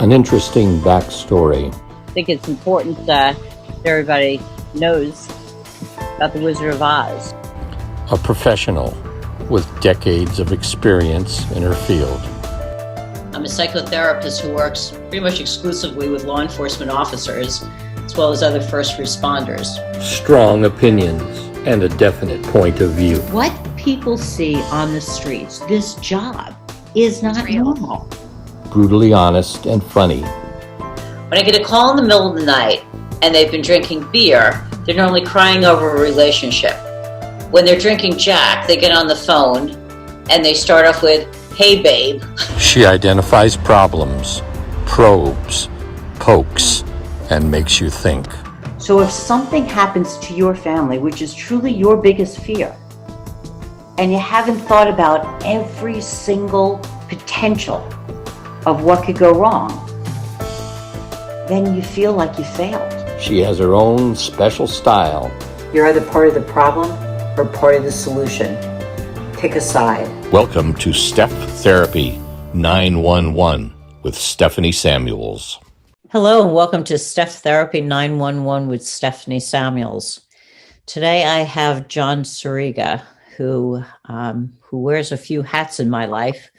An interesting backstory. I think it's important that everybody knows about the Wizard of Oz. A professional with decades of experience in her field. I'm a psychotherapist who works pretty much exclusively with law enforcement officers, as well as other first responders. Strong opinions and a definite point of view. What people see on the streets, this job, is not normal. Brutally honest and funny. When I get a call in the middle of the night and they've been drinking beer, they're normally crying over a relationship. When they're drinking Jack, they get on the phone and they start off with, "Hey babe." She identifies problems, probes, pokes, and makes you think. So if something happens to your family, which is truly your biggest fear, and you haven't thought about every single potential of what could go wrong, then you feel like you failed. She has her own special style. You're either part of the problem or part of the solution. Pick a side. Welcome to StephTherapy911 with Stephanie Samuels. Hello and welcome to StephTherapy911 with Stephanie Samuels. Today I have John Sierega, who wears a few hats in my life,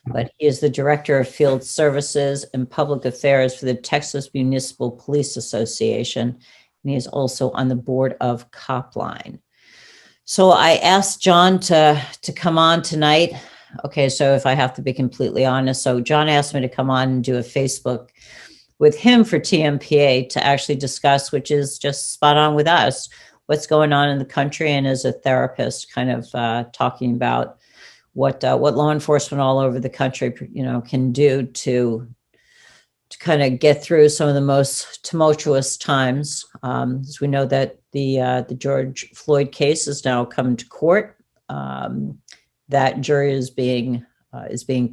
but he is the Director of Field Services and Public Affairs for the Texas Municipal Police Association, and he is also on the board of Copline. So I asked John to come on tonight. Okay, so if I have to be completely honest, so John asked me to come on and do a Facebook with him for TMPA to actually discuss, which is just spot on with us, what's going on in the country, and as a therapist, kind of talking about what law enforcement all over the country, can do to kind of get through some of the most tumultuous times. As we know that the George Floyd case is now coming to court. That jury is being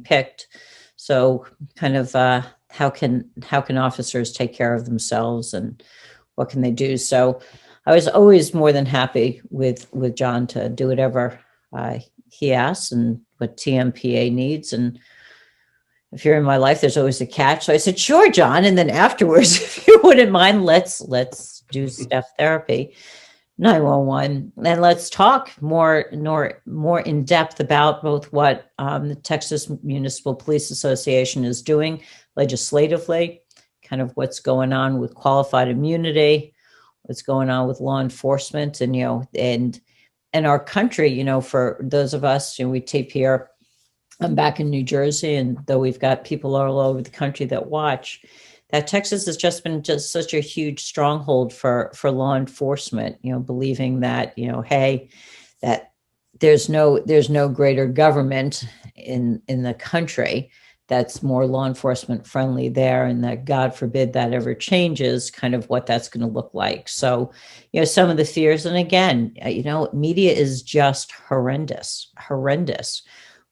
picked. So, kind of how can officers take care of themselves, and what can they do? So, I was always more than happy with John to do whatever he asks and what TMPA needs. And if you're in my life, there's always a catch. So I said, sure, John. And then afterwards, if you wouldn't mind, let's do Steph Therapy 911, and let's talk more in depth about both what the Texas Municipal Police Association is doing legislatively, kind of what's going on with qualified immunity, what's going on with law enforcement, and and our country. For those of us, we tape here. I'm back in New Jersey, and though we've got people all over the country that watch, that Texas has just been such a huge stronghold for law enforcement, believing that, hey, that there's no greater government in the country that's more law enforcement friendly there, and that God forbid that ever changes, kind of what that's going to look like. So, some of the fears, and again, media is just horrendous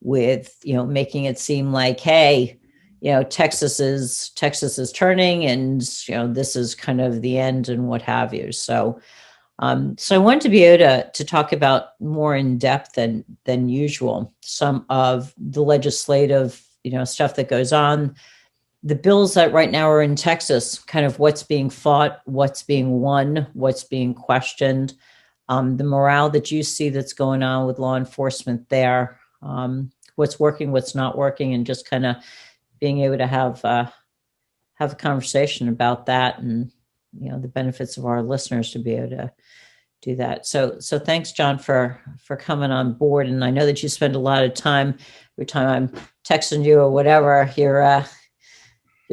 with, making it seem like, hey, Texas is turning, and, this is kind of the end and what have you. So I wanted to be able to talk about more in depth than usual, some of the legislative stuff that goes on, the bills that right now are in Texas, kind of what's being fought, what's being won, what's being questioned, the morale that you see that's going on with law enforcement there, what's working, what's not working, and just kind of being able to have a conversation about that, and the benefits of our listeners to be able to do that. So thanks, John, for coming on board. And I know that you spend a lot of time. Every time I'm texting you or whatever, you're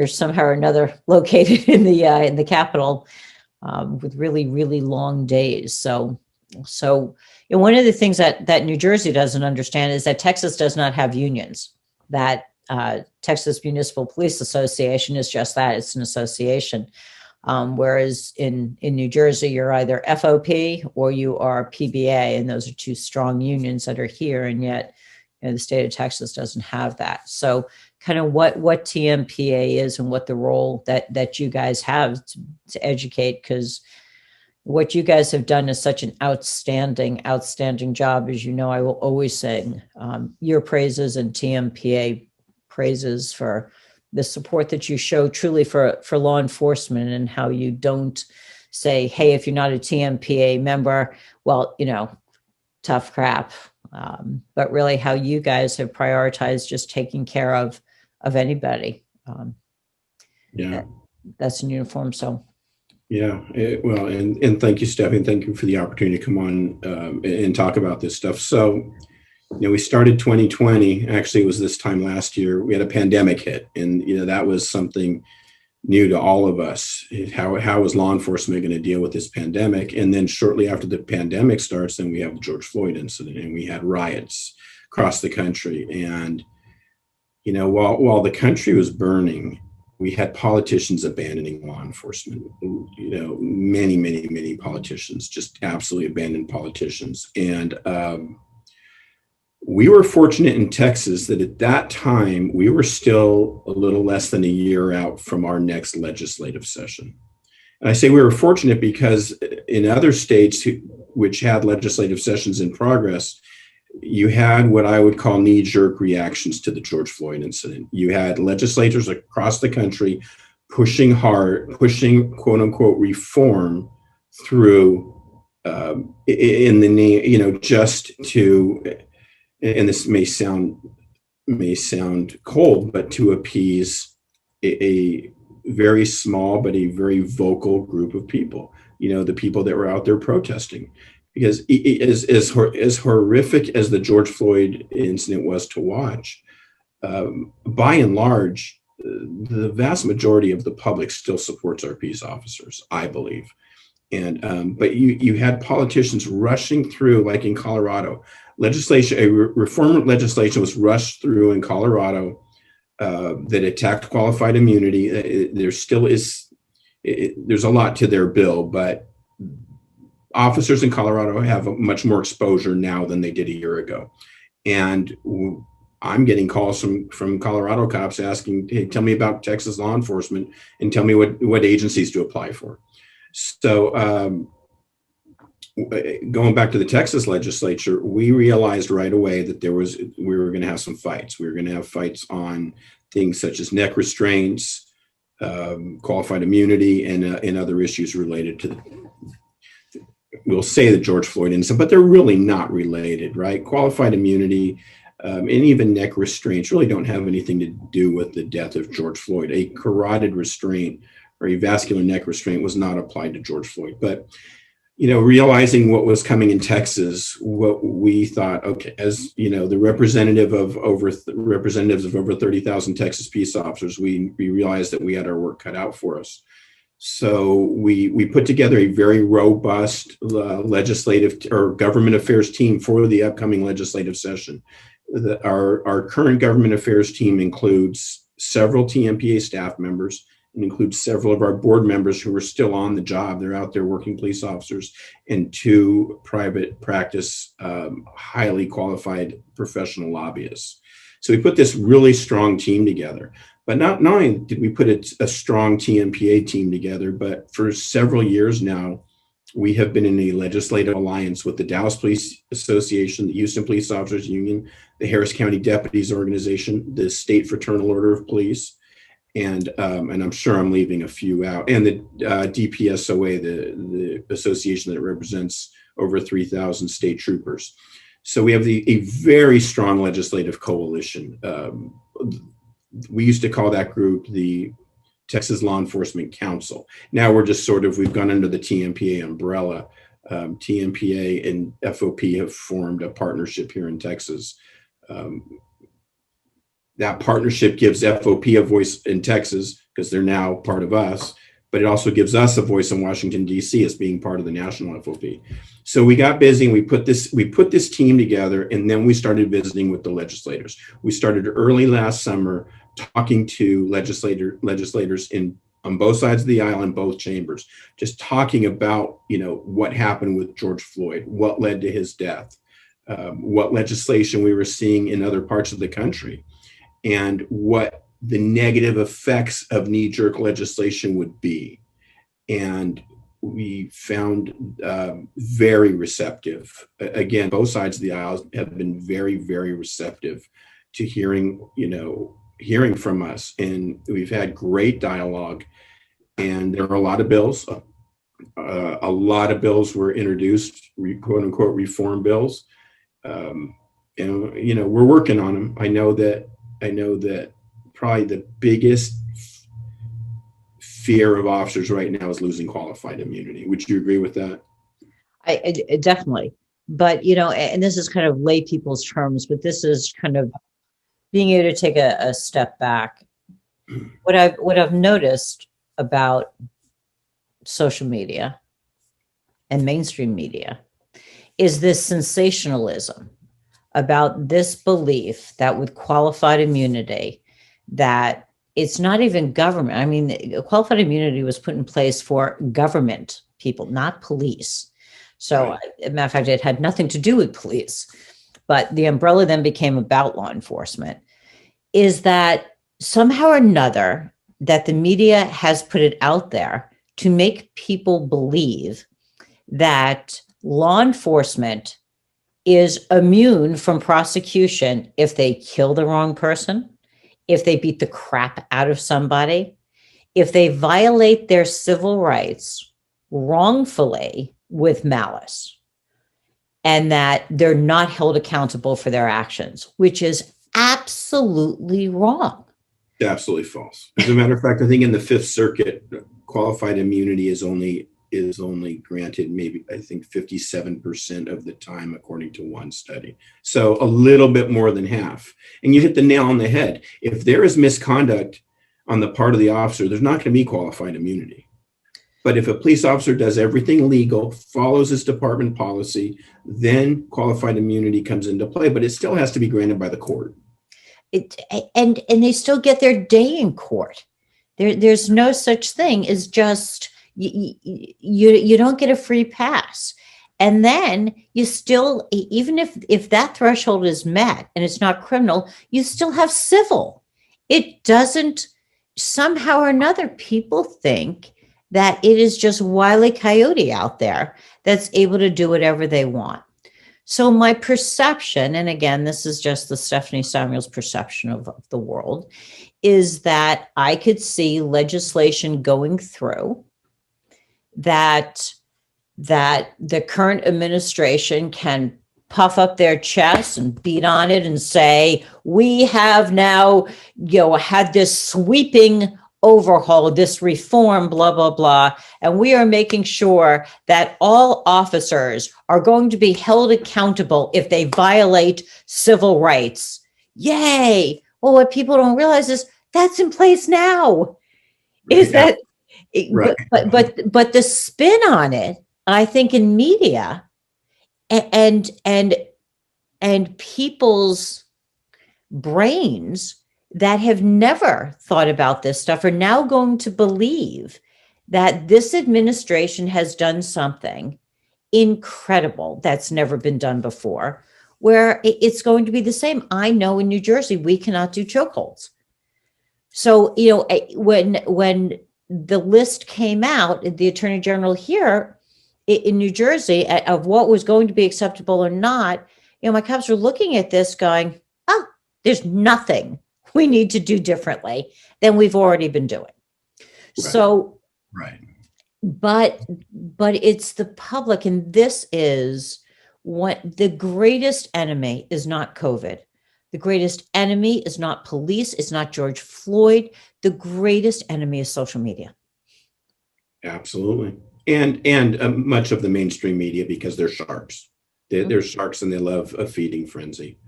somehow or another located in the Capitol with really, really long days. So one of the things that New Jersey doesn't understand is that Texas does not have unions. That Texas Municipal Police Association is just that; it's an association. Whereas in New Jersey, you're either FOP or you are PBA, and those are two strong unions that are here, and yet the state of Texas doesn't have that. So kind of what TMPA is, and what the role that you guys have to educate, because what you guys have done is such an outstanding job. As you know, I will always sing your praises and TMPA praises for the support that you show truly for law enforcement, and how you don't say, hey, if you're not a TMPA member, well, tough crap. But really how you guys have prioritized just taking care of anybody. That's in uniform. So. Yeah, well, and thank you, Stephanie. Thank you for the opportunity to come on and talk about this stuff. So, we started 2020. Actually, it was this time last year. We had a pandemic hit, and that was something new to all of us. How is law enforcement going to deal with this pandemic? And then shortly after the pandemic starts, then we have the George Floyd incident, and we had riots across the country. And while the country was burning, we had politicians abandoning law enforcement. Many, many, many politicians just absolutely abandoned politicians. And we were fortunate in Texas that at that time, we were still a little less than a year out from our next legislative session. And I say we were fortunate because in other states which had legislative sessions in progress, you had what I would call knee-jerk reactions to the George Floyd incident. You had legislators across the country pushing quote unquote reform through in the name, just to, and this may sound cold, but to appease a very small but a very vocal group of people. The people that were out there protesting. Because as horrific as the George Floyd incident was to watch, by and large, the vast majority of the public still supports our peace officers, I believe. And but you had politicians rushing through, like in Colorado, reform legislation was rushed through in Colorado that attacked qualified immunity. There still is, there's a lot to their bill, but officers in Colorado have much more exposure now than they did a year ago. And I'm getting calls from Colorado cops asking, hey, tell me about Texas law enforcement and tell me what agencies to apply for. So going back to the Texas legislature, we realized right away that we were going to have some fights. We were going to have fights on things such as neck restraints, qualified immunity, and other issues related to we'll say the George Floyd incident, but they're really not related, right? Qualified immunity and even neck restraints really don't have anything to do with the death of George Floyd. A carotid restraint or a vascular neck restraint was not applied to George Floyd. But, realizing what was coming in Texas, what we thought, okay, as the representatives of over 30,000 Texas peace officers, we realized that we had our work cut out for us. So we put together a very robust legislative or government affairs team for the upcoming legislative session. Our current government affairs team includes several TMPA staff members and includes several of our board members who are still on the job. They're out there working police officers, and 2 private practice, highly qualified professional lobbyists. So we put this really strong team together. But not only did we put a strong TMPA team together, but for several years now, we have been in a legislative alliance with the Dallas Police Association, the Houston Police Officers Union, the Harris County Deputies Organization, the State Fraternal Order of Police, and I'm sure I'm leaving a few out, and the DPSOA, the association that represents over 3,000 state troopers. So we have a very strong legislative coalition. We used to call that group the Texas Law Enforcement Council. Now we're just we've gone under the TMPA umbrella. TMPA and FOP have formed a partnership here in Texas. That partnership gives FOP a voice in Texas because they're now part of us, but it also gives us a voice in Washington, D.C. as being part of the national FOP. So we got busy and we put this team together, and then we started visiting with the legislators. We started early last summer talking to legislators on both sides of the aisle in both chambers, just talking about, what happened with George Floyd, what led to his death, what legislation we were seeing in other parts of the country, and what the negative effects of knee-jerk legislation would be. And we found very receptive. Again, both sides of the aisle have been very, very receptive to hearing hearing from us, and we've had great dialogue. And there are a lot of bills. A lot of bills were introduced, quote unquote, reform bills. And we're working on them. I know that probably the biggest fear of officers right now is losing qualified immunity. Would you agree with that? I definitely. But, and this is kind of lay people's terms, but this is kind of being able to take a step back. What I've noticed about social media and mainstream media is this sensationalism about this belief that with qualified immunity, that it's not even government. I mean, qualified immunity was put in place for government people, not police. So, Right. As a matter of fact, it had nothing to do with police, but the umbrella then became about law enforcement. Is that somehow or another that the media has put it out there to make people believe that law enforcement is immune from prosecution if they kill the wrong person, if they beat the crap out of somebody, if they violate their civil rights wrongfully with malice, and that they're not held accountable for their actions, which is absolutely wrong. Absolutely false. As a matter of fact, I think in the Fifth Circuit, qualified immunity is only granted maybe, I think, 57% of the time, according to one study. So a little bit more than half. And you hit the nail on the head. If there is misconduct on the part of the officer, there's not going to be qualified immunity. But if a police officer does everything legal, follows his department policy, then qualified immunity comes into play, but it still has to be granted by the court. And they still get their day in court. There's no such thing as just you don't get a free pass. And then you still, even if that threshold is met and it's not criminal, you still have civil. It doesn't, somehow or another, people think that it is just Wile E. Coyote out there that's able to do whatever they want. So my perception, and again, this is just the Stephanie Samuels perception of the world, is that I could see legislation going through that the current administration can puff up their chest and beat on it and say, we have now, had this sweeping overhaul, this reform, blah, blah, blah. And we are making sure that all officers are going to be held accountable if they violate civil rights. Yay. Well, what people don't realize is that's in place now. Is that, Right. but the spin on it, I think in media and people's brains that have never thought about this stuff are now going to believe that this administration has done something incredible that's never been done before, where it's going to be the same. I know in New Jersey, we cannot do chokeholds. So, when the list came out, the Attorney General here in New Jersey of what was going to be acceptable or not, my cops are looking at this going, oh, there's nothing we need to do differently than we've already been doing. Right. So, right. But it's the public, and this is what the greatest enemy is not COVID. The greatest enemy is not police. It's not George Floyd. The greatest enemy is social media. Absolutely. And much of the mainstream media, because they're sharks. They're sharks and they love a feeding frenzy.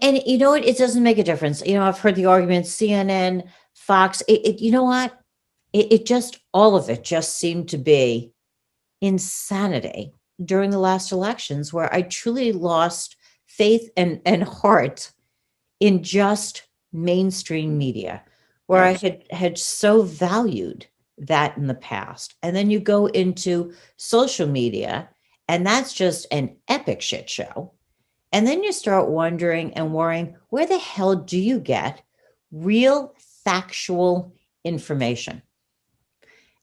And you know what? It doesn't make a difference. I've heard the argument, CNN, Fox, you know what? It just, all of it just seemed to be insanity during the last elections, where I truly lost faith and heart in just mainstream media, where I had so valued that in the past. And then you go into social media, and that's just an epic shit show. And then you start wondering and worrying, where the hell do you get real factual information?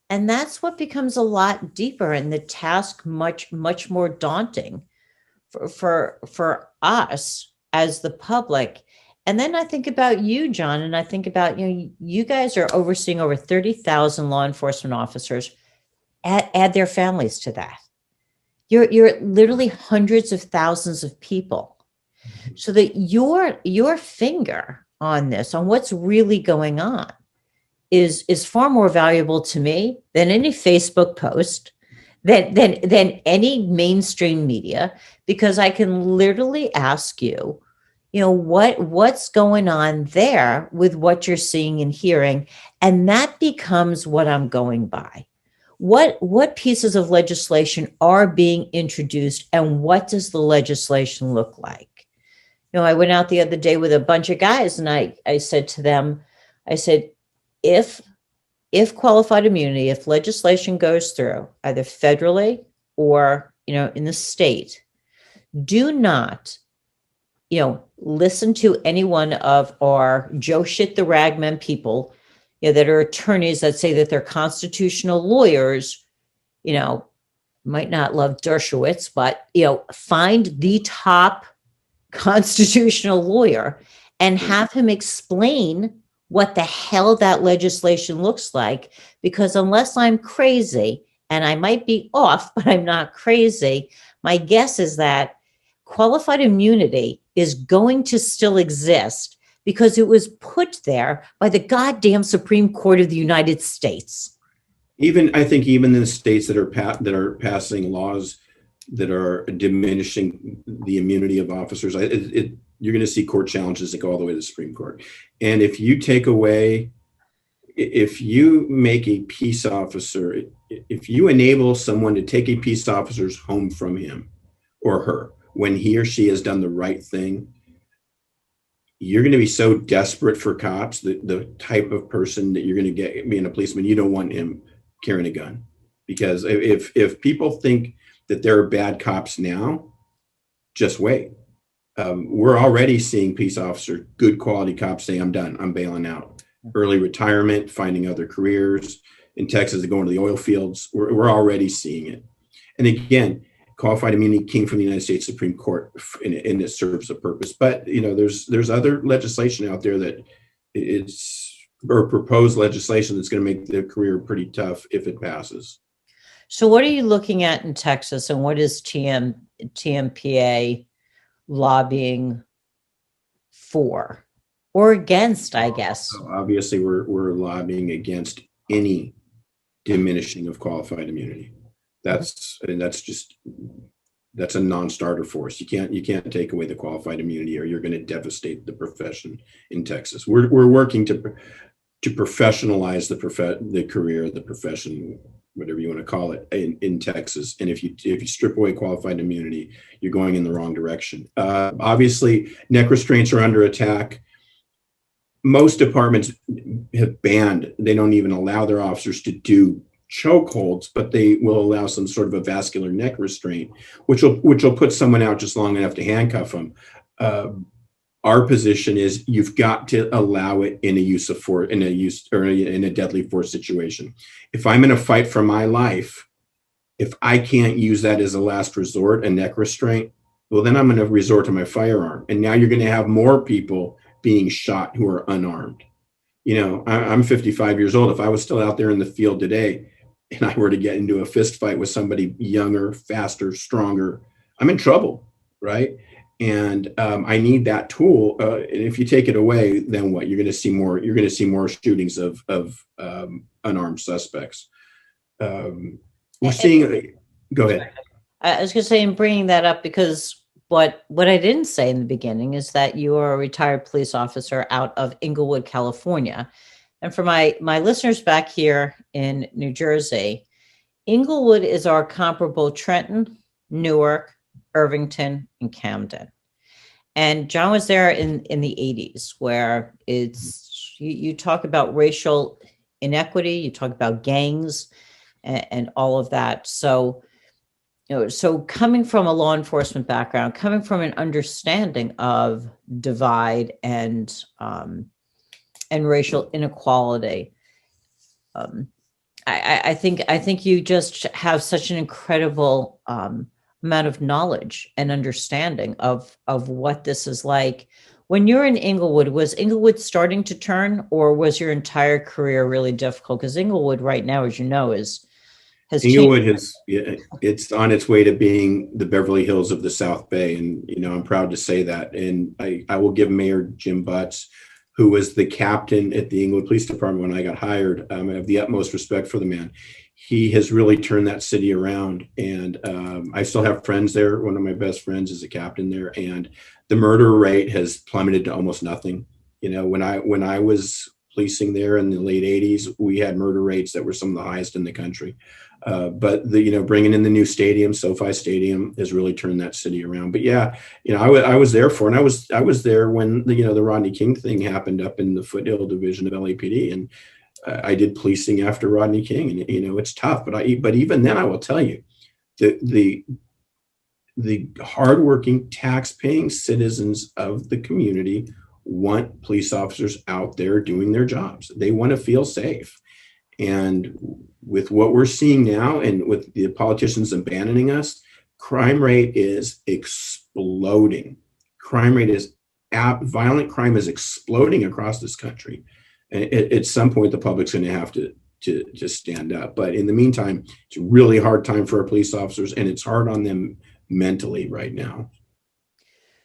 And that's what becomes a lot deeper, and the task much, much more daunting for us as the public. And then I think about you, John, and I think about, you guys are overseeing over 30,000 law enforcement officers. Add their families to that. You're literally hundreds of thousands of people. So that your finger on this, on what's really going on, is far more valuable to me than any Facebook post, than any mainstream media, because I can literally ask you, what's going on there with what you're seeing and hearing, and that becomes what I'm going by. What pieces of legislation are being introduced, and what does the legislation look like? I went out the other day with a bunch of guys, and I said to them, I said, if qualified immunity, if legislation goes through either federally or, in the state, do not, listen to any one of our Joe shit the ragman people, that are attorneys that say that they're constitutional lawyers, might not love Dershowitz, but, find the top constitutional lawyer and have him explain what the hell that legislation looks like. Because unless I'm crazy, and I might be off, but I'm not crazy, my guess is that qualified immunity is going to still exist because it was put there by the goddamn Supreme Court of the United States. I think even in the states that are passing laws that are diminishing the immunity of officers, you're going to see court challenges that go all the way to the Supreme Court. And if you make a peace officer, if you enable someone to take a peace officer's home from him or her when he or she has done the right thing, you're going to be so desperate for cops, the type of person that you're going to get being a policeman, you don't want him carrying a gun. Because if people think that there are bad cops now, just wait. We're already seeing peace officers, good quality cops say, I'm done, I'm bailing out. Early retirement, finding other careers. In Texas, they're going to the oil fields. We're already seeing it. And again, qualified immunity came from the United States Supreme Court, and it serves a purpose. But there's other legislation out there that or proposed legislation that's going to make their career pretty tough if it passes. So what are you looking at in Texas, and what is TMPA lobbying for or against, I guess? So obviously, we're lobbying against any diminishing of qualified immunity. That's a non-starter for us. You can't take away the qualified immunity, or you're going to devastate the profession in Texas. We're working to professionalize the career, the profession, whatever you want to call it, in Texas. And if you strip away qualified immunity, you're going in the wrong direction. Obviously, neck restraints are under attack. Most departments have banned, they don't even allow their officers to do chokeholds, but they will allow some sort of a vascular neck restraint, which will put someone out just long enough to handcuff them. Our position is you've got to allow it in a use of force, in a deadly force situation. If I'm in a fight for my life, if I can't use that as a last resort, a neck restraint, well, then I'm going to resort to my firearm. And now you're going to have more people being shot who are unarmed. I'm 55 years old. If I was still out there in the field today and I were to get into a fist fight with somebody younger, faster, stronger, I'm in trouble, right? And I need that tool. And if you take it away, then what? You're going to see more. You're going to see more shootings of unarmed suspects. We're seeing. Go ahead. I was going to say, in bringing that up, because what I didn't say in the beginning is that you are a retired police officer out of Inglewood, California. And for my listeners back here in New Jersey, Inglewood is our comparable Trenton, Newark, Irvington, and Camden. And John was there in the 80s, where it's you talk about racial inequity, you talk about gangs and all of that. So so coming from a law enforcement background, coming from an understanding of divide and racial inequality, I think you just have such an incredible amount of knowledge and understanding of what this is like, When you're in Inglewood, was Inglewood starting to turn, or was your entire career really difficult? Because Inglewood right now, as you know, has Inglewood changed. has, yeah, it's on its way to being the Beverly Hills of the South Bay. And, I'm proud to say that. And I will give Mayor Jim Butts, who was the captain at the Inglewood Police Department when I got hired, I have the utmost respect for the man. He has really turned that city around. And I still have friends there. One of my best friends is a captain there. And the murder rate has plummeted to almost nothing. When I was policing there in the late 80s, we had murder rates that were some of the highest in the country. But bringing in the new stadium, SoFi Stadium, has really turned that city around. But yeah, I was there for, and I was there when the Rodney King thing happened up in the Foothill Division of LAPD, and I did policing after Rodney King, and it's tough. But even then, I will tell you, the hardworking, tax-paying citizens of the community want police officers out there doing their jobs. They want to feel safe. And with what we're seeing now, and with the politicians abandoning us, crime rate is exploding. Violent crime is exploding across this country. And at some point, the public's going to have to just stand up. But in the meantime, it's a really hard time for our police officers, and it's hard on them mentally right now.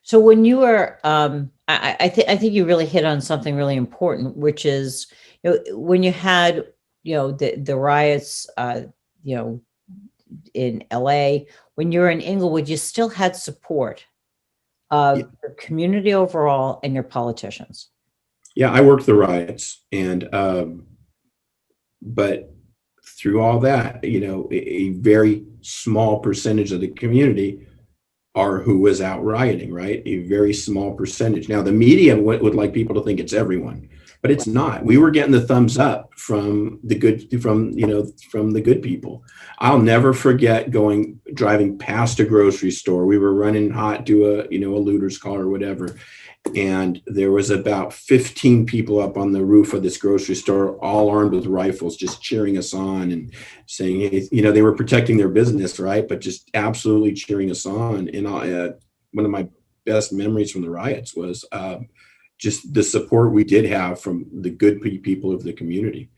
So when you were, I think you really hit on something really important, which is, when you had, the riots, in LA, when you were in Inglewood, you still had support of your community overall and your politicians. Yeah, I worked the riots, and but through all that, a very small percentage of the community are who was out rioting, right? A very small percentage. Now, the media would like people to think it's everyone, but it's not. We were getting the thumbs up from the good people. I'll never forget driving past a grocery store. We were running hot to a looter's call or whatever. And there was about 15 people up on the roof of this grocery store, all armed with rifles, just cheering us on and saying, hey, they were protecting their business, right? But just absolutely cheering us on. And one of my best memories from the riots was just the support we did have from the good people of the community.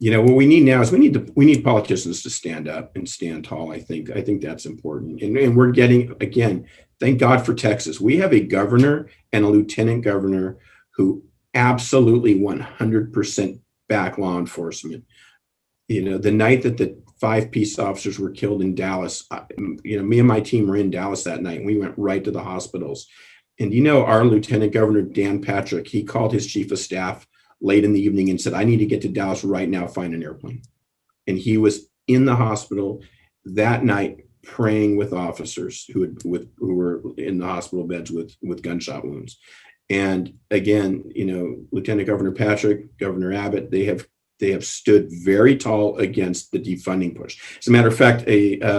What we need now is we need politicians to stand up and stand tall. I think that's important. And we're getting, again, thank God for Texas. We have a governor and a lieutenant governor who absolutely 100% back law enforcement. The night that the 5 peace officers were killed in Dallas, me and my team were in Dallas that night, and we went right to the hospitals. And our Lieutenant Governor, Dan Patrick, he called his chief of staff late in the evening and said, I need to get to Dallas right now, find an airplane. And he was in the hospital that night praying with officers who were in the hospital beds with gunshot wounds. And again, Lieutenant Governor Patrick, Governor Abbott, they have stood very tall against the defunding push. As a matter of fact,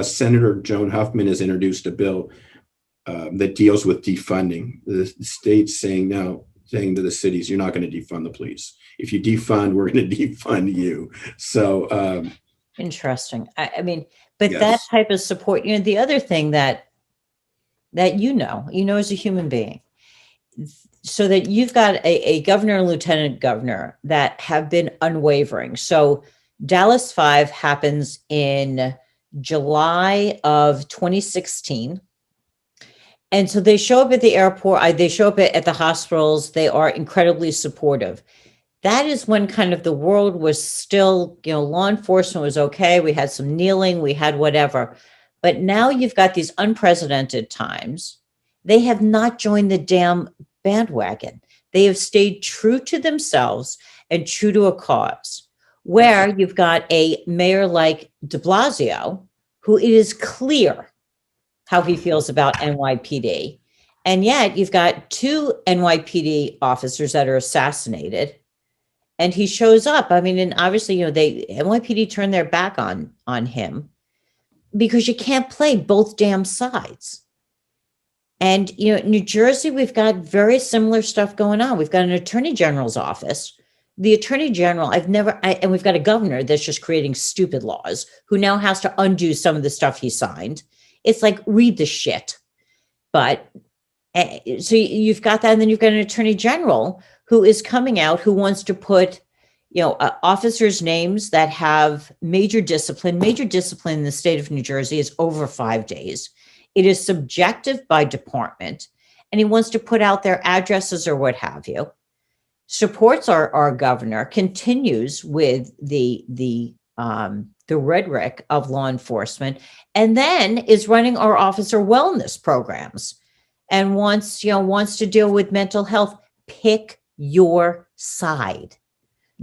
Senator Joan Huffman has introduced a bill that deals with defunding. The state's saying to the cities, you're not going to defund the police. If you defund, we're going to defund you. So interesting. I mean, but yes. That type of support, the other thing that as a human being, so that you've got a governor and lieutenant governor that have been unwavering. So Dallas 5 happens in July of 2016. And so they show up at the airport, they show up at the hospitals, they are incredibly supportive. That is when kind of the world was still, law enforcement was okay. We had some kneeling, we had whatever. But now you've got these unprecedented times. They have not joined the damn bandwagon. They have stayed true to themselves and true to a cause, where you've got a mayor like de Blasio, who it is clear how he feels about NYPD. And yet you've got 2 NYPD officers that are assassinated. And he shows up. I mean, and obviously, NYPD turned their back on him because you can't play both damn sides. And, New Jersey, we've got very similar stuff going on. We've got an attorney general's office. The attorney general, and we've got a governor that's just creating stupid laws who now has to undo some of the stuff he signed. It's like, read the shit. But So you've got that, and then you've got an attorney general who is coming out who wants to put, officers' names that have major discipline. Major discipline in the state of New Jersey is over 5 days. It is subjective by department, and he wants to put out their addresses or what have you. Supports our governor, continues with the rhetoric of law enforcement, and then is running our officer wellness programs, and wants to deal with mental health. Pick your side.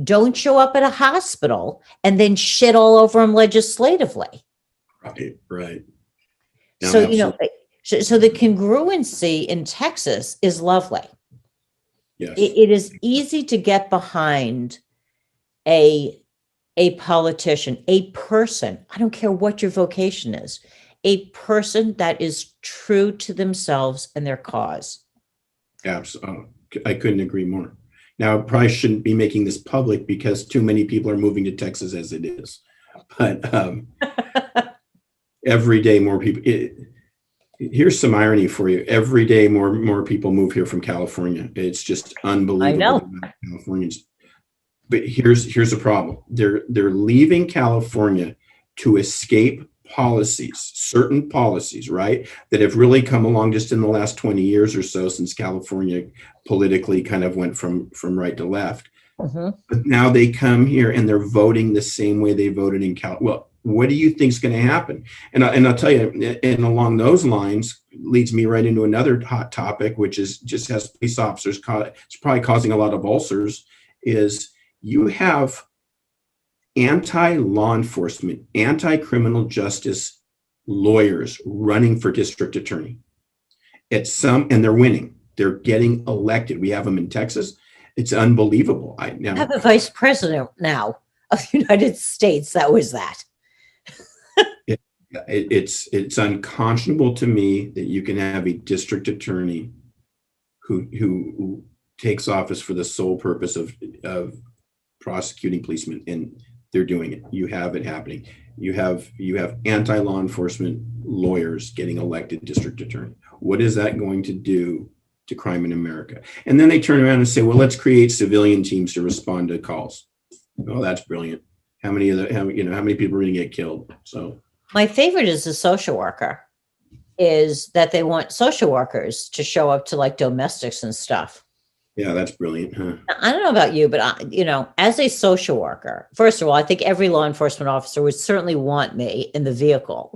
Don't show up at a hospital and then shit all over them legislatively. Right. No, So, absolutely. so the congruency in Texas is lovely. Yes. It is easy to get behind a politician, a person. I don't care what your vocation is, a person that is true to themselves and their cause. Absolutely. I couldn't agree more. Now, I probably shouldn't be making this public because too many people are moving to Texas as it is. But every day more people. Here's some irony for you. Every day more people move here from California. It's just unbelievable. I know. Californians. But here's a problem. They're leaving California to escape policies, certain policies, right, that have really come along just in the last 20 years or so, since California politically kind of went from right to left. Mm-hmm. But now they come here and they're voting the same way they voted in Cal. Well, what do you think is going to happen? And I'll tell you, and along those lines leads me right into another hot topic, which is just has police officers, it's probably causing a lot of ulcers, is you have anti-law enforcement, anti-criminal justice lawyers running for district attorney. And they're winning. They're getting elected. We have them in Texas. It's unbelievable. I have a vice president now of the United States. That was that. It's unconscionable to me that you can have a district attorney who takes office for the sole purpose of prosecuting policemen, and they're doing it. You have it happening. You have anti-law enforcement lawyers getting elected district attorney. What is that going to do to crime in America? And then they turn around and say, well, let's create civilian teams to respond to calls. Oh, that's brilliant. How many people are going to get killed? So my favorite is the social worker, is that they want social workers to show up to like domestics and stuff. Yeah, that's brilliant. Huh? I don't know about you, but as a social worker, first of all, I think every law enforcement officer would certainly want me in the vehicle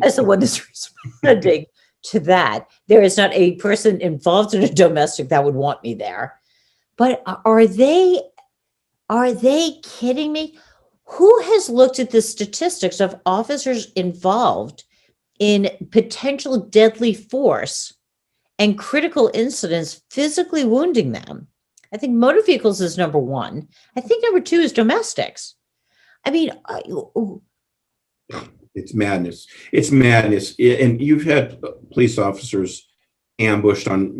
as the one that's responding to that. There is not a person involved in a domestic that would want me there. But are they kidding me? Who has looked at the statistics of officers involved in potential deadly force and critical incidents physically wounding them? I think motor vehicles is number one. I think number two is domestics. I mean, it's madness. It's madness. And you've had police officers ambushed on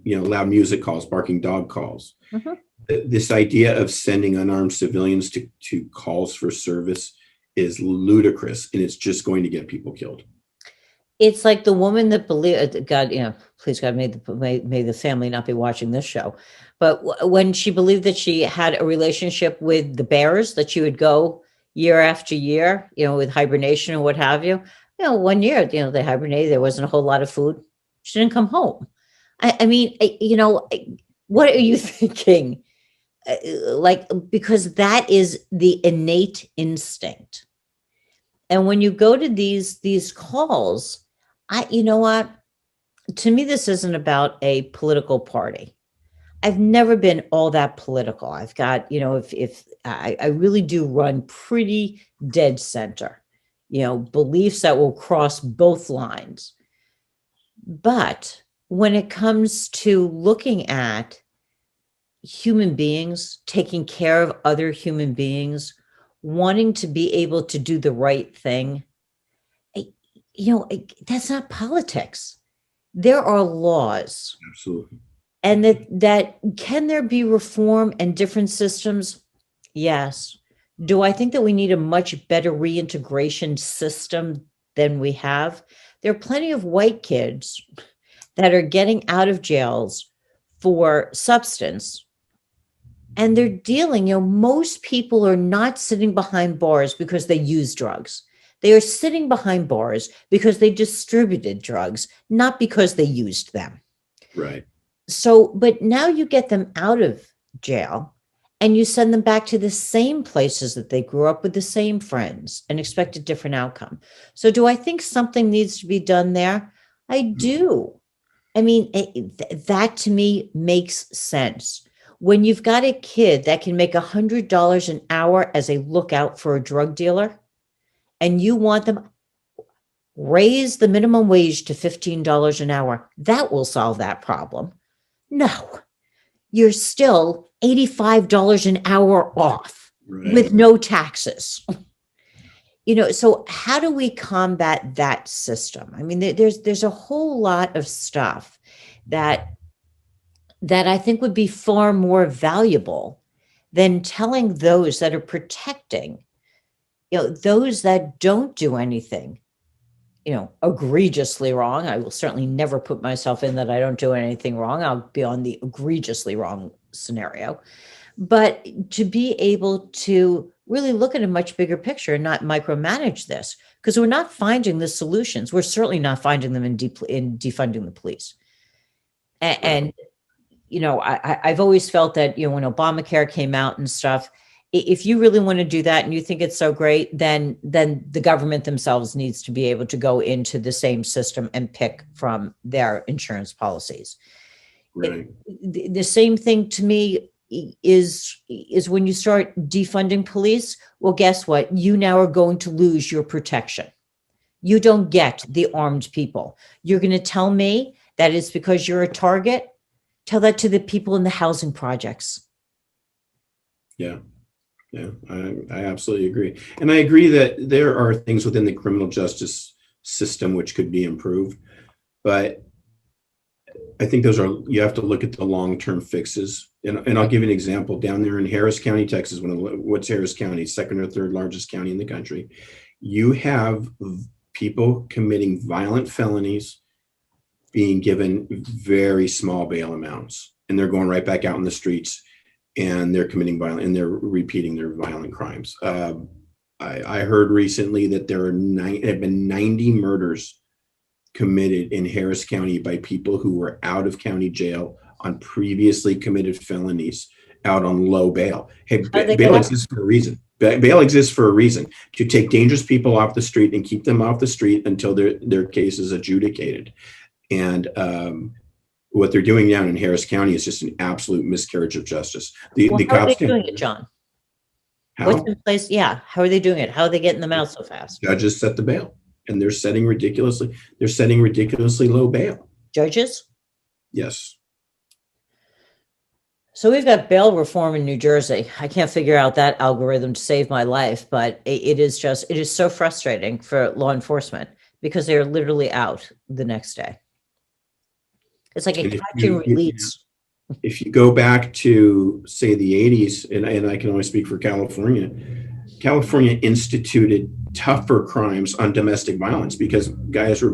loud music calls, barking dog calls. Mm-hmm. This idea of sending unarmed civilians to calls for service is ludicrous, and it's just going to get people killed. It's like the woman that believed, God, please God, may the family not be watching this show. But when she believed that she had a relationship with the bears, that she would go year after year, with hibernation and what have you. 1 year, they hibernated. There wasn't a whole lot of food. She didn't come home. I mean, what are you thinking? Because that is the innate instinct. And when you go to these calls, to me, this isn't about a political party. I've never been all that political. I've got, if I really do run pretty dead center, beliefs that will cross both lines. But when it comes to looking at human beings, taking care of other human beings, wanting to be able to do the right thing, that's not politics. There are laws. Absolutely. And that can there be reform and different systems? Yes. Do I think that we need a much better reintegration system than we have? There are plenty of white kids that are getting out of jails for substance, and they're dealing, most people are not sitting behind bars because they use drugs. They are sitting behind bars because they distributed drugs, not because they used them. Right. So, but now you get them out of jail and you send them back to the same places that they grew up with, the same friends, and expect a different outcome. So do I think something needs to be done there? I do. I mean, that to me makes sense. When you've got a kid that can make $100 an hour as a lookout for a drug dealer, and you want them raise the minimum wage to $15 an hour, that will solve that problem. No, you're still $85 an hour off with no taxes. So how do we combat that system? I mean, there's a whole lot of stuff that I think would be far more valuable than telling those that are protecting, those that don't do anything, egregiously wrong. I will certainly never put myself in that I don't do anything wrong. I'll be on the egregiously wrong scenario. But to be able to really look at a much bigger picture and not micromanage this, because we're not finding the solutions. We're certainly not finding them in defunding the police. And I've always felt that, when Obamacare came out and stuff, if you really want to do that and you think it's so great, then the government themselves needs to be able to go into the same system and pick from their insurance policies. Right. The same thing to me is when you start defunding police. Well, guess what? You now are going to lose your protection. You don't get the armed people. You're going to tell me that it's because you're a target? Tell that to the people in the housing projects. Yeah. Yeah, I absolutely agree. And I agree that there are things within the criminal justice system which could be improved. But I think you have to look at the long-term fixes. And I'll give you an example. Down there in Harris County, Texas, what's Harris County? Second or third largest county in the country. You have people committing violent felonies being given very small bail amounts. And they're going right back out in the streets. And they're committing violent, and they're repeating their violent crimes. I heard recently that there have been 90 murders committed in Harris County by people who were out of county jail on previously committed felonies out on low bail. Hey, bail exists for a reason. Bail exists for a reason, to take dangerous people off the street and keep them off the street until their case is adjudicated. And what they're doing down in Harris County is just an absolute miscarriage of justice. The how cops are they doing it, John? How? What's in place? Yeah. How are they doing it? How are they getting them out so fast? Judges set the bail, and they're setting ridiculously low bail. Judges? Yes. So we've got bail reform in New Jersey. I can't figure out that algorithm to save my life, but it is so frustrating for law enforcement because they're literally out the next day. It's like a catch and release. If you go back to, say, the 80s, and I can only speak for California instituted tougher crimes on domestic violence because guys were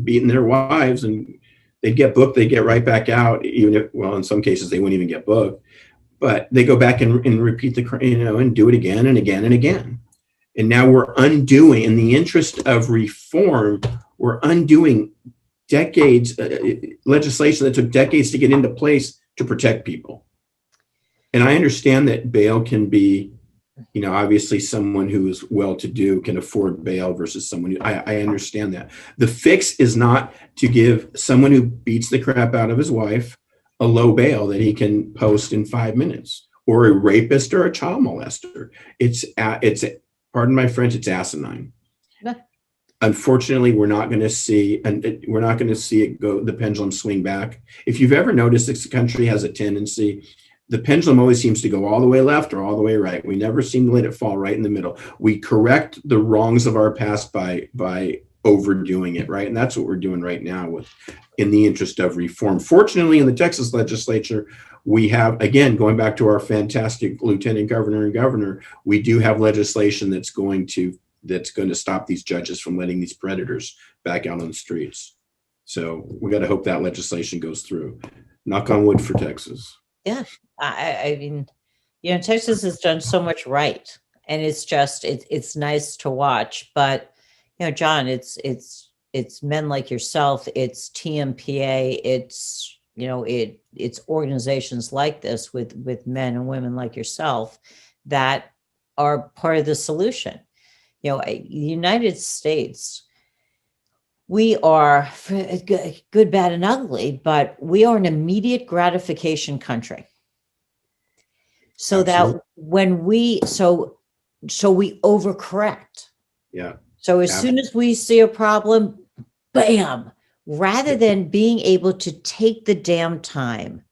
beating their wives and they'd get booked, they'd get right back out, even if, well, in some cases they wouldn't even get booked, but they go back and repeat the crime, and do it again and again and again. And now we're undoing, in the interest of reform, we're undoing decades, legislation that took decades to get into place to protect people. And I understand that bail can be, obviously someone who is well-to-do can afford bail versus someone who, I understand that. The fix is not to give someone who beats the crap out of his wife a low bail that he can post in 5 minutes, or a rapist or a child molester. It's pardon my French, it's asinine. Yeah. Unfortunately, we're not going to see it go, the pendulum swing back. If you've ever noticed, this country has a tendency, the pendulum always seems to go all the way left or all the way right. We never seem to let it fall right in the middle. We correct the wrongs of our past by overdoing it, right? And that's what we're doing right now in the interest of reform. Fortunately, in the Texas legislature, we have, again, going back to our fantastic lieutenant governor and governor, we do have legislation that's going to stop these judges from letting these predators back out on the streets. So we got to hope that legislation goes through. Knock on wood for Texas. Yeah. I mean, Texas has done so much right, and it's just, it's nice to watch, but John, it's men like yourself, it's TMPA, it's, it's organizations like this with men and women like yourself that are part of the solution. The United States, we are good, bad, and ugly, but we are an immediate gratification country. So Absolutely. that when we overcorrect. Yeah. So as soon as we see a problem, bam, rather than being able to take the damn time,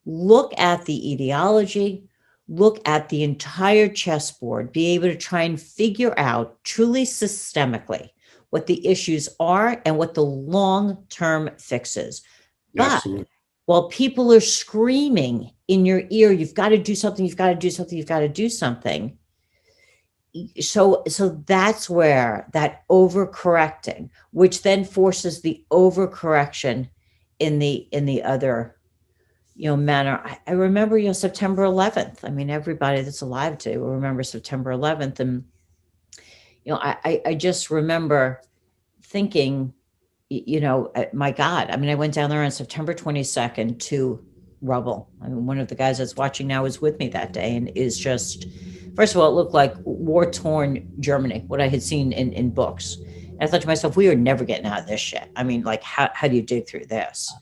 look at the etiology, look at the entire chessboard, be able to try and figure out truly systemically what the issues are and what the long-term fix is. But Absolutely. while people are screaming in your ear, you've got to do something, you've got to do something, you've got to do something. So that's where that overcorrecting, which then forces the overcorrection in the other, manner. I remember, September 11th. I mean, everybody that's alive today will remember September 11th. And, I just remember thinking, my God, I mean, I went down there on September 22nd to rubble. I mean, one of the guys that's watching now was with me that day and is just, first of all, it looked like war-torn Germany, what I had seen in books. And I thought to myself, we are never getting out of this shit. I mean, like, how do you dig through this?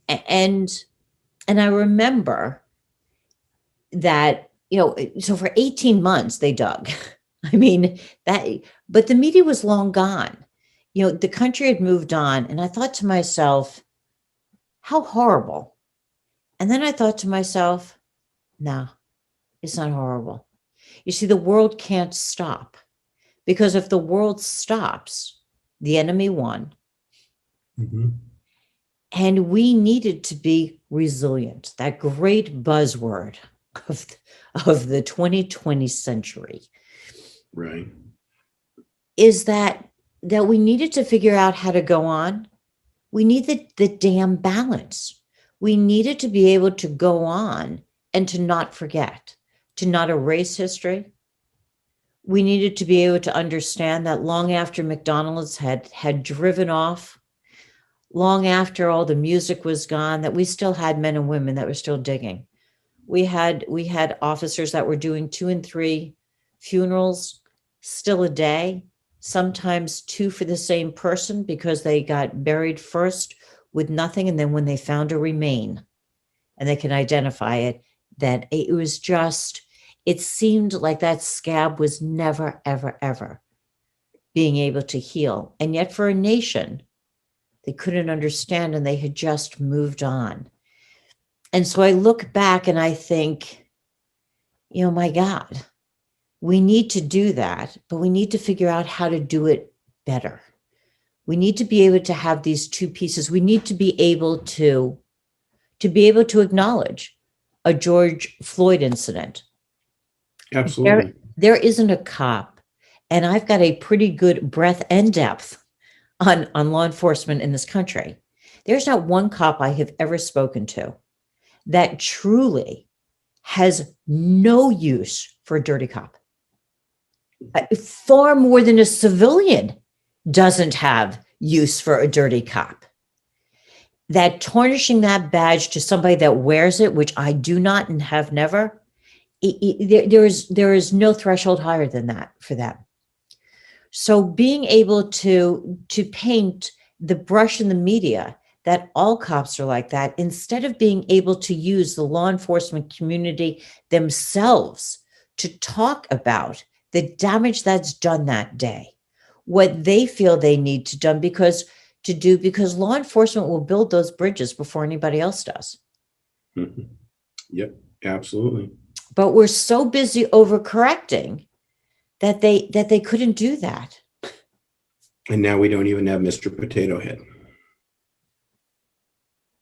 And I remember that, so for 18 months they dug. I mean, but the media was long gone. The country had moved on. And I thought to myself, how horrible. And then I thought to myself, no, it's not horrible. You see, the world can't stop, because if the world stops, the enemy won. Mm-hmm. And we needed to be resilient, that great buzzword of the 2020 century. Right. Is that we needed to figure out how to go on. We needed the damn balance. We needed to be able to go on and to not forget, to not erase history. We needed to be able to understand that long after McDonald's had driven off, long after all the music was gone, that we still had men and women that were still digging. We had officers that were doing 2 and 3 funerals still a day, sometimes 2 for the same person, because they got buried first with nothing. And then when they found a remain and they can identify it, that it was just, it seemed like that scab was never, ever, ever being able to heal. And yet for a nation, they couldn't understand, and they had just moved on. And so I look back and I think, my God, we need to do that, but we need to figure out how to do it better. We need to be able to have these 2 pieces. We need to be able to acknowledge a George Floyd incident. Absolutely. There isn't a cop, and I've got a pretty good breadth and depth on law enforcement in this country. There's not one cop I have ever spoken to that truly has no use for a dirty cop. Far more than a civilian doesn't have use for a dirty cop. That tarnishing that badge to somebody that wears it, which I do not and have never, there is no threshold higher than that for them. So being able to paint the brush in the media that all cops are like that, instead of being able to use the law enforcement community themselves to talk about the damage that's done that day, what they feel they need to do, because law enforcement will build those bridges before anybody else does. Mm-hmm. Yep, absolutely. But we're so busy overcorrecting that they couldn't do that. And now we don't even have Mr. Potato Head.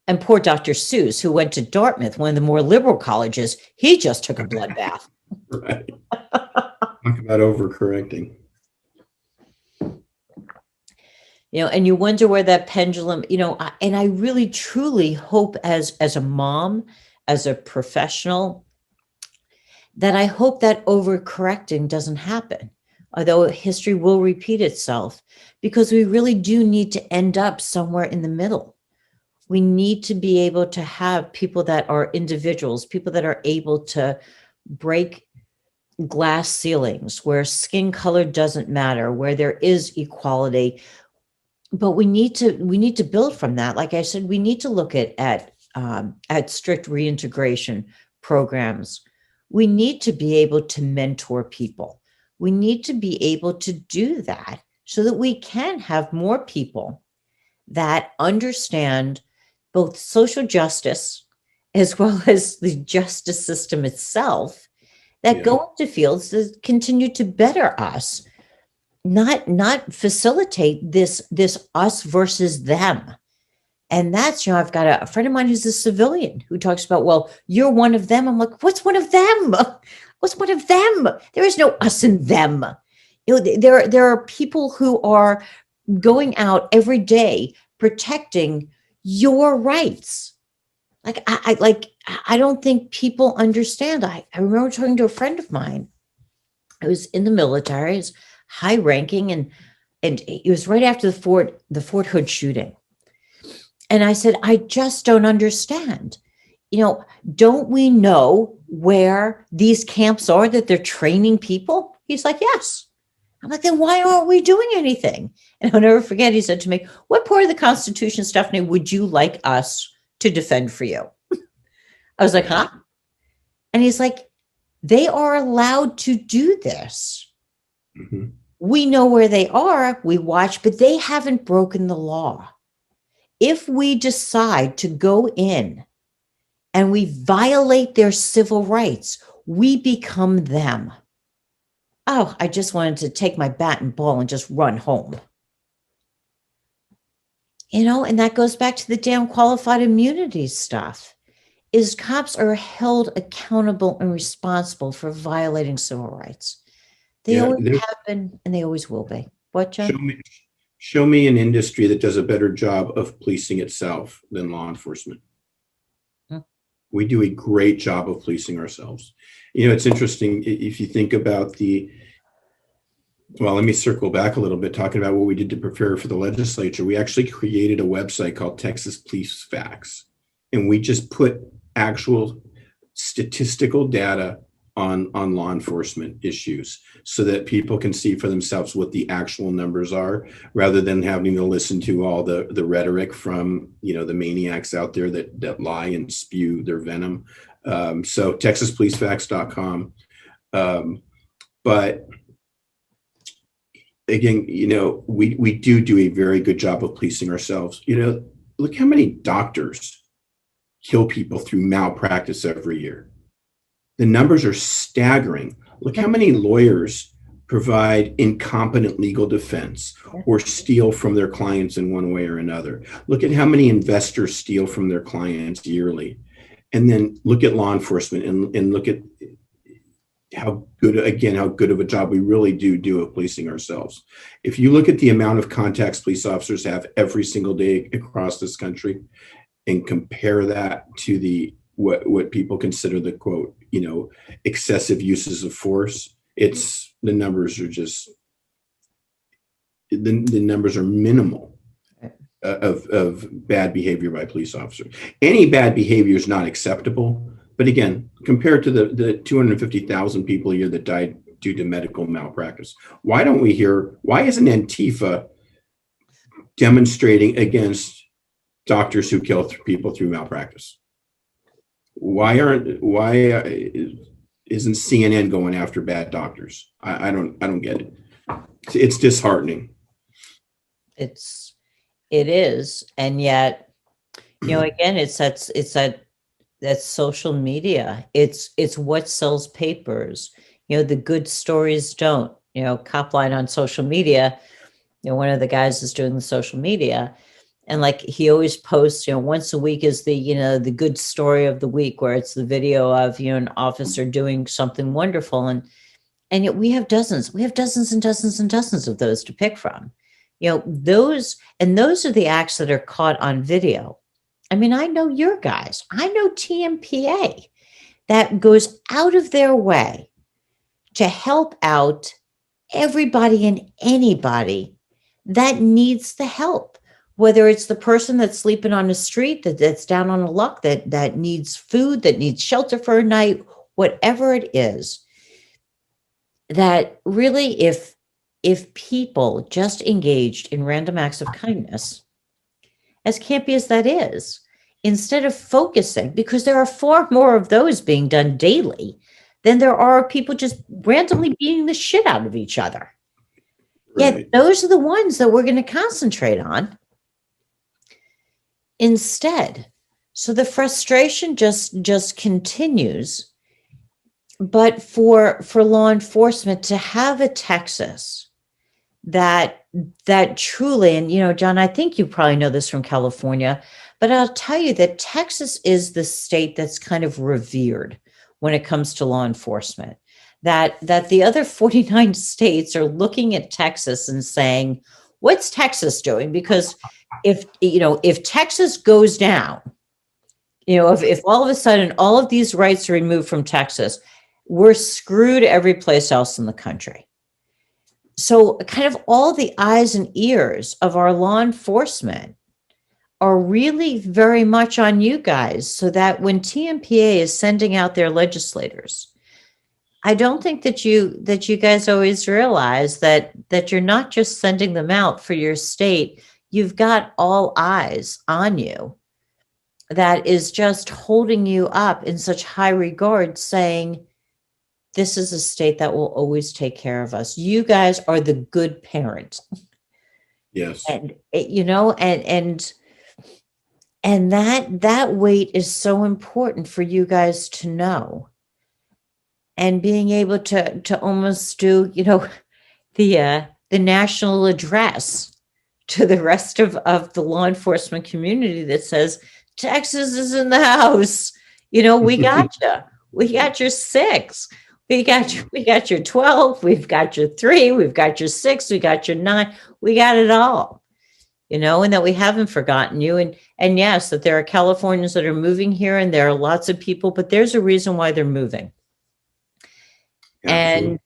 And poor Dr. Seuss, who went to Dartmouth, one of the more liberal colleges, he just took a bloodbath. Right. Talk about overcorrecting. And you wonder where that pendulum, and I really truly hope as a mom, as a professional, that I hope that overcorrecting doesn't happen, although history will repeat itself, because we really do need to end up somewhere in the middle. We need to be able to have people that are individuals, people that are able to break glass ceilings, where skin color doesn't matter, where there is equality. But we need to build from that. Like I said, we need to look at strict reintegration programs. We need to be able to mentor people. We need to be able to do that so that we can have more people that understand both social justice as well as the justice system itself, that go into fields that continue to better us, not facilitate this us versus them. And that's, I've got a friend of mine who's a civilian who talks about, well, you're one of them. I'm like, what's one of them? What's one of them? There is no us and them. There are people who are going out every day protecting your rights. I don't think people understand. I remember talking to a friend of mine who was in the military, is high ranking, and it was right after the Fort Hood shooting. And I said, I just don't understand. Don't we know where these camps are that they're training people? He's like, yes. I'm like, then why aren't we doing anything? And I'll never forget, he said to me, what part of the Constitution, Stephanie, would you like us to defend for you? I was like, huh? And he's like, they are allowed to do this. Mm-hmm. We know where they are, we watch, but they haven't broken the law. If we decide to go in and we violate their civil rights, we become them. Oh, I just wanted to take my bat and ball and just run home. And that goes back to the damn qualified immunity stuff, is cops are held accountable and responsible for violating civil rights. They always have been, and they always will be. What, John? Show me an industry that does a better job of policing itself than law enforcement. We do a great job of policing ourselves. It's interesting if you think about let me circle back a little bit, talking about what we did to prepare for the legislature. We actually created a website called Texas Police Facts, and we just put actual statistical data on law enforcement issues so that people can see for themselves what the actual numbers are, rather than having to listen to all the rhetoric from the maniacs out there that lie and spew their venom. So texaspolicefacts.com. But again, we do a very good job of policing ourselves. Look how many doctors kill people through malpractice every year. The numbers are staggering. Look how many lawyers provide incompetent legal defense or steal from their clients in one way or another. Look at how many investors steal from their clients yearly. And then look at law enforcement and look at how good of a job we really do of policing ourselves. If you look at the amount of contacts police officers have every single day across this country and compare that to what people consider the quote, excessive uses of force, the numbers are just, the numbers are minimal of bad behavior by police officers. Any bad behavior is not acceptable. But again, compared to the 250,000 people a year that died due to medical malpractice, why isn't Antifa demonstrating against doctors who kill people through malpractice? Why isn't CNN going after bad doctors? I don't get it. It's disheartening. It is. And yet, again, it's that social media. It's what sells papers. The good stories don't. Cop line on social media. One of the guys is doing the social media, and he always posts. Once a week is the good story of the week, where it's the video of an officer doing something wonderful, and yet we have dozens and dozens and dozens of those to pick from. those are the acts that are caught on video. I mean, I know your guys. I know TMPA that goes out of their way to help out everybody and anybody that needs the help, whether it's the person that's sleeping on the street, that's down on the luck, that needs food, that needs shelter for a night, whatever it is. That really, if people just engaged in random acts of kindness, as campy as that is, instead of focusing, because there are far more of those being done daily than there are people just randomly beating the shit out of each other. Right. Yet those are the ones that we're going to concentrate on instead. So the frustration just continues. But for law enforcement to have a Texas that truly, and John, I think you probably know this from California, but I'll tell you that Texas is the state that's kind of revered when it comes to law enforcement. That the other 49 states are looking at Texas and saying, what's Texas doing? Because if Texas goes down, if all of a sudden all of these rights are removed from Texas, we're screwed every place else in the country. So kind of all the eyes and ears of our law enforcement are really very much on you guys, so that when TMPA is sending out their legislators, I don't think that you guys always realize that you're not just sending them out for your state. You've got all eyes on you that is just holding you up in such high regard, saying, this is a state that will always take care of us. You guys are the good parents. Yes. And and that weight is so important for you guys to know. And being able to almost do, the national address to the rest of the law enforcement community that says, Texas is in the house. We got you. We got your 6. We got your 12. We've got your 3. We've got your 6. We got your 9. We got it all. And that we haven't forgotten you. And yes, that there are Californians that are moving here, and there are lots of people, but there's a reason why they're moving. Absolutely.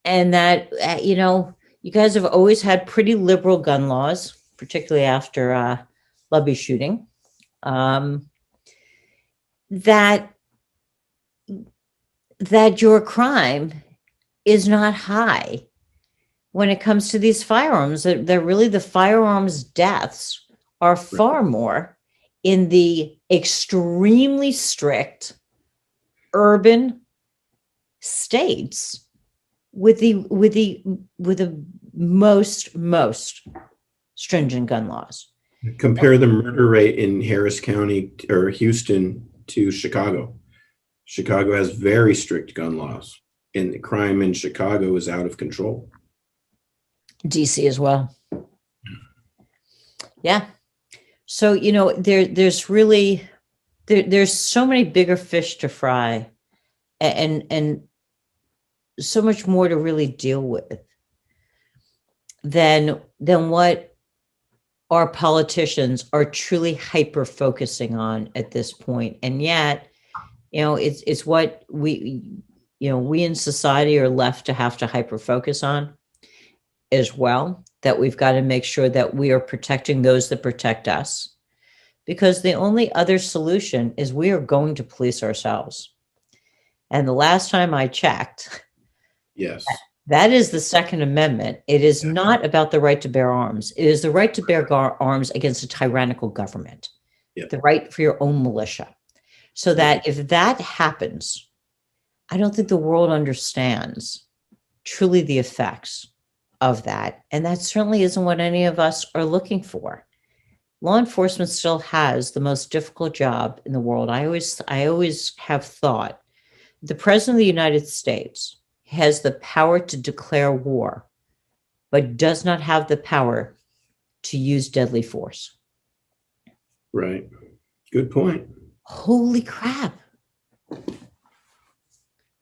And that, you guys have always had pretty liberal gun laws, particularly after Lubby shooting, that your crime is not high when it comes to these firearms. That really the firearms deaths are far more in the extremely strict urban states with the most stringent gun laws. Compare the murder rate in Harris County or Houston to Chicago. Chicago has very strict gun laws, and the crime in Chicago is out of control. DC as well. Yeah. So, there's really, there's so many bigger fish to fry, and so much more to really deal with than what our politicians are truly hyper focusing on at this point. And yet, it's what we in society are left to have to hyper focus on as well, that we've got to make sure that we are protecting those that protect us, because the only other solution is we are going to police ourselves. And the last time I checked, yes, that is the Second Amendment. It is not about the right to bear arms. It is the right to bear arms against a tyrannical government, the right for your own militia. So that if that happens, I don't think the world understands truly the effects of that. And that certainly isn't what any of us are looking for. Law enforcement still has the most difficult job in the world. I always have thought the President of the United States has the power to declare war, but does not have the power to use deadly force. Right. Good point. Holy crap.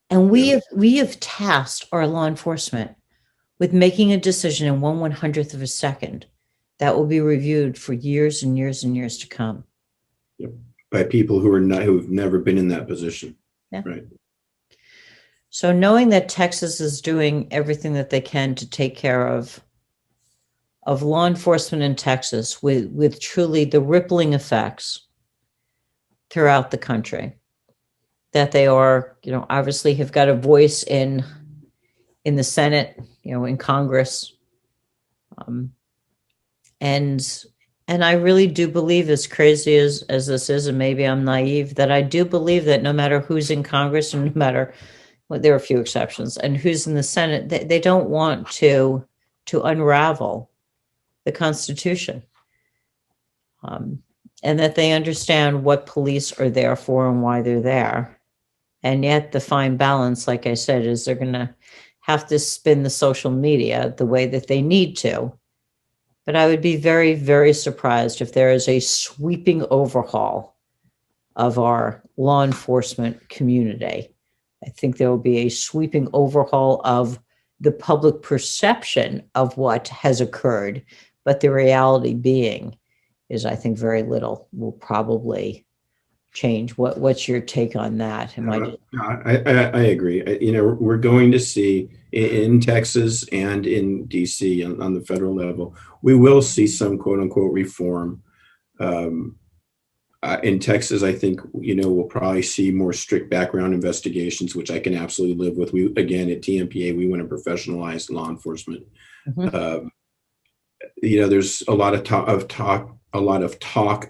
And we have tasked our law enforcement with making a decision in 1/100th of a second that will be reviewed for years and years and years to come. Yep. By people who've never been in that position. Yeah. Right. So knowing that Texas is doing everything that they can to take care of law enforcement in Texas with truly the rippling effects throughout the country, that they are, obviously have got a voice in the Senate, in Congress. And I really do believe, as crazy as this is, and maybe I'm naive, that I do believe that no matter who's in Congress and no matter, well, there are a few exceptions, and who's in the Senate, they don't want to unravel the Constitution. And that they understand what police are there for and why they're there. And yet the fine balance, like I said, is they're going to have to spin the social media the way that they need to. But I would be very, very surprised if there is a sweeping overhaul of our law enforcement community. I think there will be a sweeping overhaul of the public perception of what has occurred, but the reality being is, I think, very little will probably change. What's your take on that? I agree. We're going to see in Texas and in DC on the federal level, we will see some quote unquote reform. In Texas, I think, we'll probably see more strict background investigations, which I can absolutely live with. Again, at TMPA, we want to professionalize law enforcement. Mm-hmm. There's a lot of talk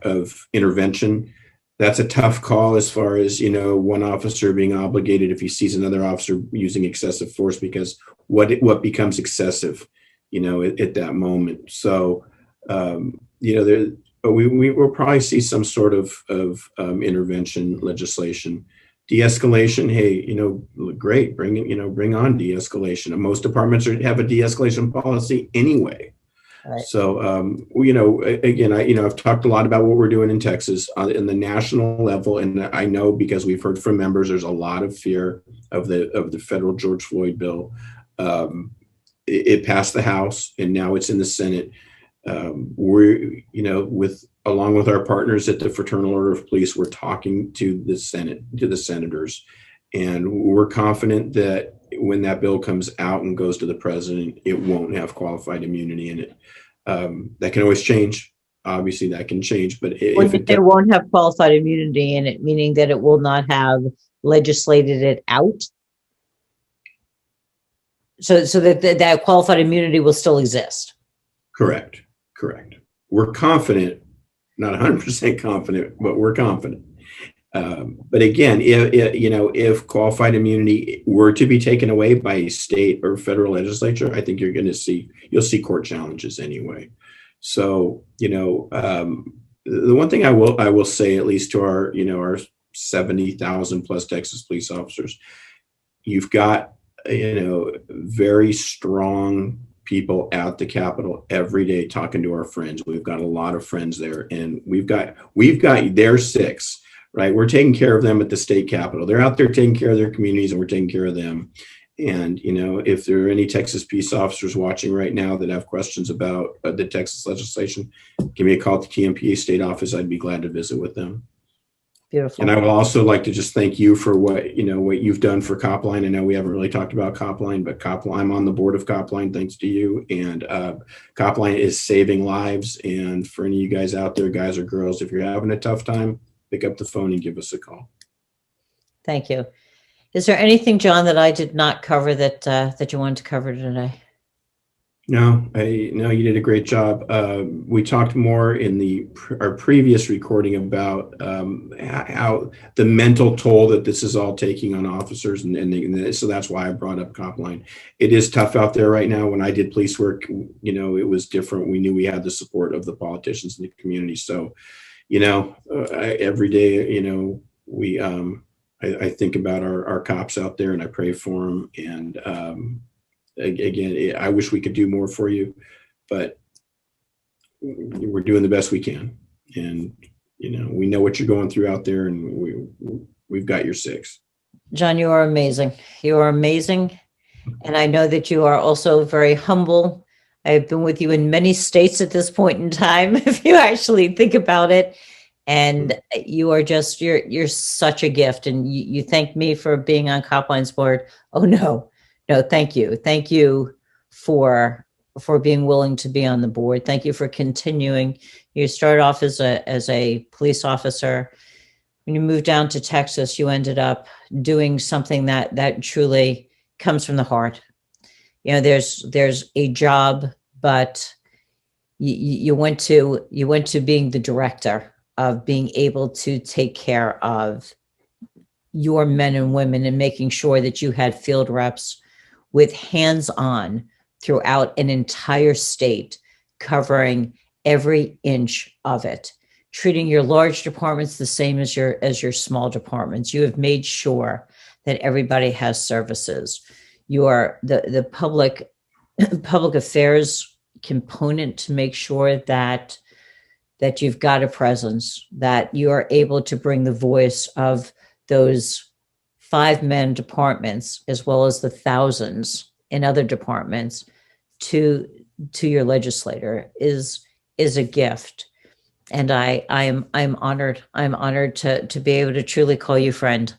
of intervention. That's a tough call as far as, one officer being obligated if he sees another officer using excessive force, because what becomes excessive, at that moment. So, we will probably see some sort of intervention legislation. De-escalation, hey, great, bring on de-escalation. And most departments have a de-escalation policy anyway. Right. So, again, I've talked a lot about what we're doing in Texas in the national level, and I know because we've heard from members, there's a lot of fear of the federal George Floyd bill. It passed the House, and now it's in the Senate. We're, along with our partners at the Fraternal Order of Police, we're talking to the Senate, to the senators, and we're confident that when that bill comes out and goes to the president, it won't have qualified immunity in it. That can always change. Obviously, that can change, but if it won't have qualified immunity in it, meaning that it will not have legislated it out. So that qualified immunity will still exist. Correct. We're confident, not 100% confident, but we're confident. But again, if qualified immunity were to be taken away by a state or federal legislature, I think you'll see court challenges anyway. So, the one thing I will say, at least to our 70,000 plus Texas police officers, you've got, very strong people at the Capitol every day talking to our friends. We've got a lot of friends there, and we've got their six. Right, we're taking care of them at the state capitol. They're out there taking care of their communities, and we're taking care of them. And if there are any Texas peace officers watching right now that have questions about the Texas legislation, give me a call at the TMPA state office. I'd be glad to visit with them. Beautiful. And I would also like to just thank you for what you've done for Copline. I know we haven't really talked about Copline, but I'm on the board of Copline thanks to you. And Copline is saving lives. And for any of you guys out there, guys or girls, if you're having a tough time, pick up the phone and give us a call. Thank you. Is there anything, John, that I did not cover that you wanted to cover today? No, you did a great job. We talked more in our previous recording about how the mental toll that this is all taking on officers, and so that's why I brought up Copline. It is tough out there right now. When I did police work, it was different. We knew we had the support of the politicians in the community. So, every day, I think about our cops out there, and I pray for them. And again, I wish we could do more for you, but we're doing the best we can. And, we know what you're going through out there, and we've got your six. John, you are amazing. You are amazing. And I know that you are also very humble. I've been with you in many states at this point in time, if you actually think about it. And you are just, you're such a gift. And you thank me for being on Copline's board. Oh, no, thank you. Thank you for being willing to be on the board. Thank you for continuing. You started off as a police officer. When you moved down to Texas, you ended up doing something that truly comes from the heart. There's a job, but you went to being the director of being able to take care of your men and women and making sure that you had field reps with hands-on throughout an entire state, covering every inch of it, treating your large departments the same as your small departments. You have made sure that everybody has services. You are the public affairs component to make sure that you've got a presence, that you are able to bring the voice of those 5-man departments, as well as the thousands in other departments, to your legislator is a gift. And I'm honored. I'm honored to be able to truly call you friend.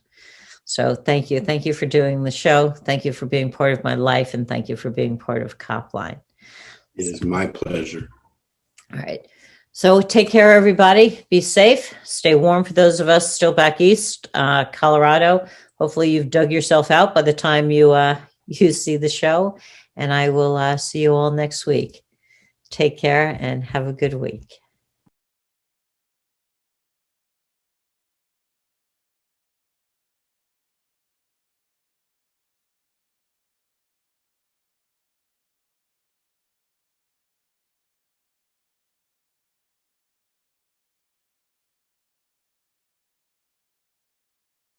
So thank you. Thank you for doing the show. Thank you for being part of my life. And thank you for being part of Copline. It is my pleasure. All right. So take care, everybody. Be safe. Stay warm for those of us still back east, Colorado. Hopefully you've dug yourself out by the time you see the show. And I will see you all next week. Take care and have a good week.